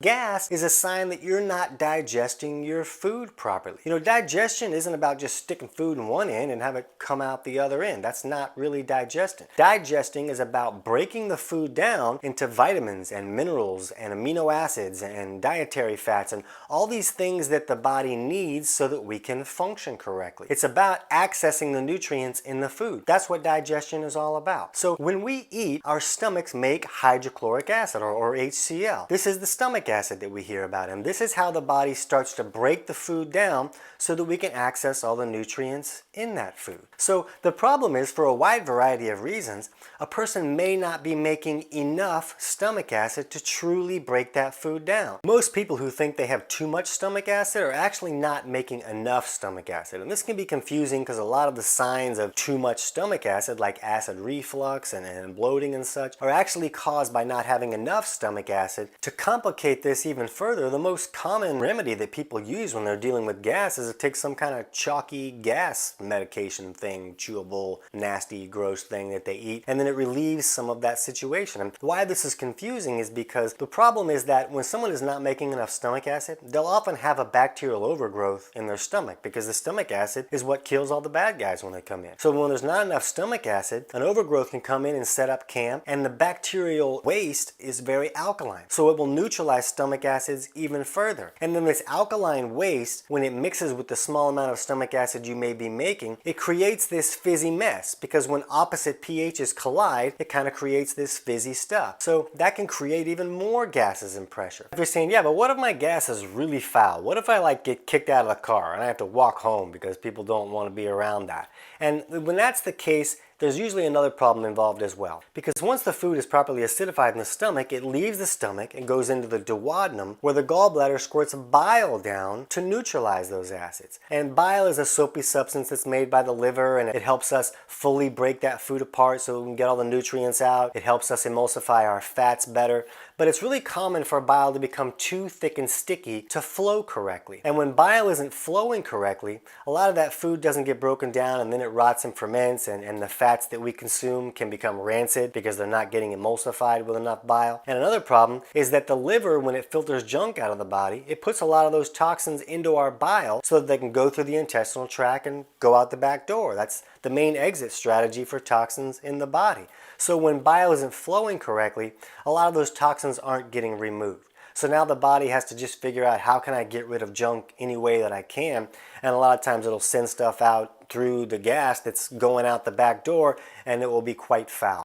Gas is a sign that you're not digesting your food properly. Digestion isn't about just sticking food in one end and have it come out the other end. That's not really digesting. Digesting is about breaking the food down into vitamins and minerals and amino acids and dietary fats and all these things that the body needs so that we can function correctly. It's about accessing the nutrients in the food. That's what digestion is all about. So when we eat, our stomachs make hydrochloric acid or HCl. This is the stomach acid that we hear about, and this is how the body starts to break the food down so that we can access all the nutrients in that food. So the problem is, for a wide variety of reasons, a person may not be making enough stomach acid to truly break that food down. Most people who think they have too much stomach acid are actually not making enough stomach acid, and this can be confusing because a lot of the signs of too much stomach acid, like acid reflux and bloating and such, are actually caused by not having enough stomach acid. To complicate this even further, the most common remedy that people use when they're dealing with gas is to take some kind of chalky gas medication thing, chewable, nasty, gross thing that they eat, and then it relieves some of that situation. And why this is confusing is because the problem is that when someone is not making enough stomach acid, they'll often have a bacterial overgrowth in their stomach, because the stomach acid is what kills all the bad guys when they come in. So when there's not enough stomach acid, an overgrowth can come in and set up camp, and the bacterial waste is very alkaline. So it will neutralize stomach acids even further. And then this alkaline waste, when it mixes with the small amount of stomach acid you may be making, it creates this fizzy mess, because when opposite pHs collide, it kind of creates this fizzy stuff. So that can create even more gases and pressure. If you're saying, yeah, but what if my gas is really foul? What if I get kicked out of the car and I have to walk home because people don't want to be around that? And when that's the case, there's usually another problem involved as well. Because once the food is properly acidified in the stomach, it leaves the stomach and goes into the duodenum, where the gallbladder squirts bile down to neutralize those acids. And bile is a soapy substance that's made by the liver, and it helps us fully break that food apart so we can get all the nutrients out. It helps us emulsify our fats better. But it's really common for bile to become too thick and sticky to flow correctly. And when bile isn't flowing correctly, a lot of that food doesn't get broken down, and then it rots and ferments, and the fats that we consume can become rancid because they're not getting emulsified with enough bile. And another problem is that the liver, when it filters junk out of the body, it puts a lot of those toxins into our bile so that they can go through the intestinal tract and go out the back door. That's the main exit strategy for toxins in the body. So when bile isn't flowing correctly, a lot of those toxins aren't getting removed. So now the body has to just figure out, how can I get rid of junk any way that I can? And a lot of times it'll send stuff out through the gas that's going out the back door, and it will be quite foul.